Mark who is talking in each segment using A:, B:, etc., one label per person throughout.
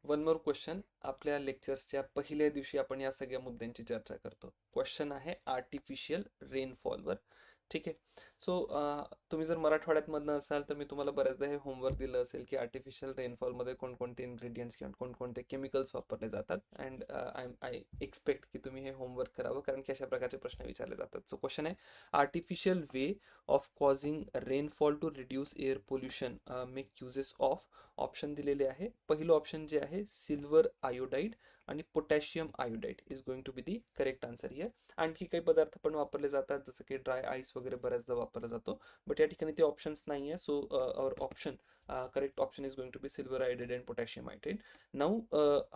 A: One more question. आपल्या लेक्चर्सच्या पहिल्या दिवशी आपण या सगळ्या मुद्द्यांची चर्चा करतो. क्वेश्चन आहे आर्टिफिशियल रेनफॉलवर. ठीक आहे. सो तुम्ही जर मराठवाड्यातमधनं असाल तर मी तुम्हाला बऱ्याचदा हे होमवर्क दिलं असेल की आर्टिफिशियल रेनफॉलमध्ये कोणकोणते इन्ग्रेडियंट्स किंवा कोणकोणते केमिकल्स वापरले जातात. अँड आय एक्सपेक्ट की तुम्ही हे होमवर्क करावं, कारण की अशा प्रकारचे प्रश्न विचारले जातात. सो क्वेश्चन आहे, artificial way of causing rainfall to reduce air pollution make uses of. Option दिलेले आहे. पहिलं ऑप्शन जे आहे सिल्वर आयोडाईड आणि potassium iodide is going to be the correct answer here. आणखी काही पदार्थ पण वापरले जातात, जसं की ड्राय आईस वगैरे बऱ्याचदा वापरला जातो, बट या ठिकाणी ते ऑप्शन्स नाही आहे. So our option correct option is going to be silver iodide and potassium iodide. Now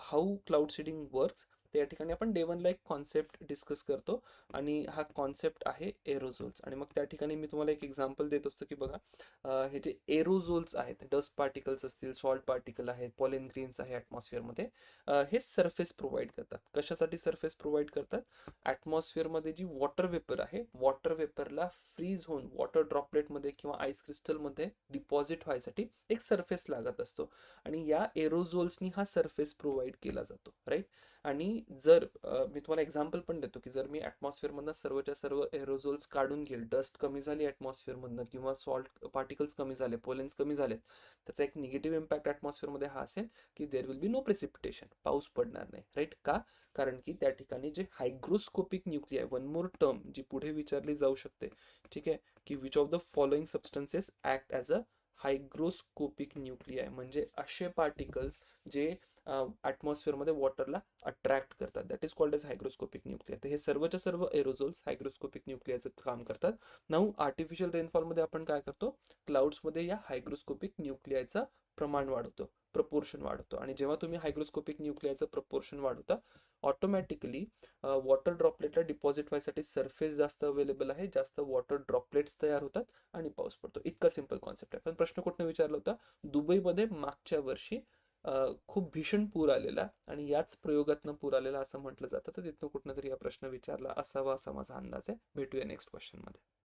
A: how cloud seeding works. तर या ठिकाणी आपण डे वनला एक कॉन्सेप्ट डिस्कस करतो आणि हा कॉन्सेप्ट आहे एरोझोल्स. आणि मग त्या ठिकाणी मी तुम्हाला एक एक्झाम्पल देत असतो की बघा, हे जे एरोझोल्स आहेत, डस्ट पार्टिकल्स असतील, सॉल्ट पार्टिकल आहेत, पॉलन ग्रेन्स आहे ॲटमॉस्फिअरमध्ये, हे सरफेस प्रोव्हाइड करतात. कशासाठी सरफेस प्रोव्हाइड करतात? ॲटमॉस्फिअरमध्ये जी वॉटर वेपर आहे, वॉटर वेपरला फ्रीज होऊन वॉटर ड्रॉपलेटमध्ये किंवा आईस क्रिस्टलमध्ये डिपॉझिट व्हायसाठी एक सरफेस लागत असतो आणि या एरोझोल्सनी हा सरफेस प्रोव्हाइड केला जातो, राईट. आणि जर मी तुम्हाला एक्झाम्पल पण देतो की जर मी ॲटमॉस्फिअरमधनं सर्वच्या सर्व एरोझोल्स काढून घेईल, डस्ट कमी झाली ॲटमॉस्फिअरमधनं किंवा सॉल्ट पार्टिकल्स कमी झाले, पोलेन्स कमी झालेत, त्याचा एक निगेटिव्ह इम्पॅक्ट ॲटमॉस्फिअरमध्ये हा असेल की there will be no precipitation, पाऊस पडणार नाही, राईट. का? कारण की त्या ठिकाणी जे hygroscopic nuclei, one more term जी पुढे विचारली जाऊ शकते, ठीक आहे, की which of the following substances act as a hygroscopic nuclei, म्हणजे असे पार्टिकल्स जे ॲटमॉस्फिअरमध्ये वॉटरला अट्रॅक्ट करतात, that is called as hygroscopic nuclei. तर हे सर्वच्या सर्व एरोझोल्स हायग्रोस्कोपिक न्यूक्लिआयचं काम करतात. नाऊ आर्टिफिशियल रेनफॉलमध्ये आपण काय करतो, क्लाउड्समध्ये या हायग्रोस्कोपिक न्यूक्लिआयचं प्रमाण वाढवतो, प्रपोर्शन वाढवतो. आणि जेव्हा तुम्ही हायग्रोस्कोपिक न्यूक्लिआयचं प्रपोर्शन वाढवता, ऑटोमॅटिकली वॉटर ड्रॉपलेटला डिपॉझिट व्हायसाठी सरफेस जास्त अवेलेबल आहे, जास्त वॉटर ड्रॉपलेट्स तयार होतात आणि पाऊस पडतो. इतका सिंपल कॉन्सेप्ट आहे. पण प्रश्न कुठनं विचारला होता? दुबईमध्ये मागच्या वर्षी खूप भीषण पूर आलेला आणि याच प्रयोगातनं पूर आलेला असं म्हटलं जातं. तर तिथनं कुठनं तरी हा प्रश्न विचारला असावा असा माझा अंदाज आहे. भेटूया नेक्स्ट क्वेश्चन मध्ये.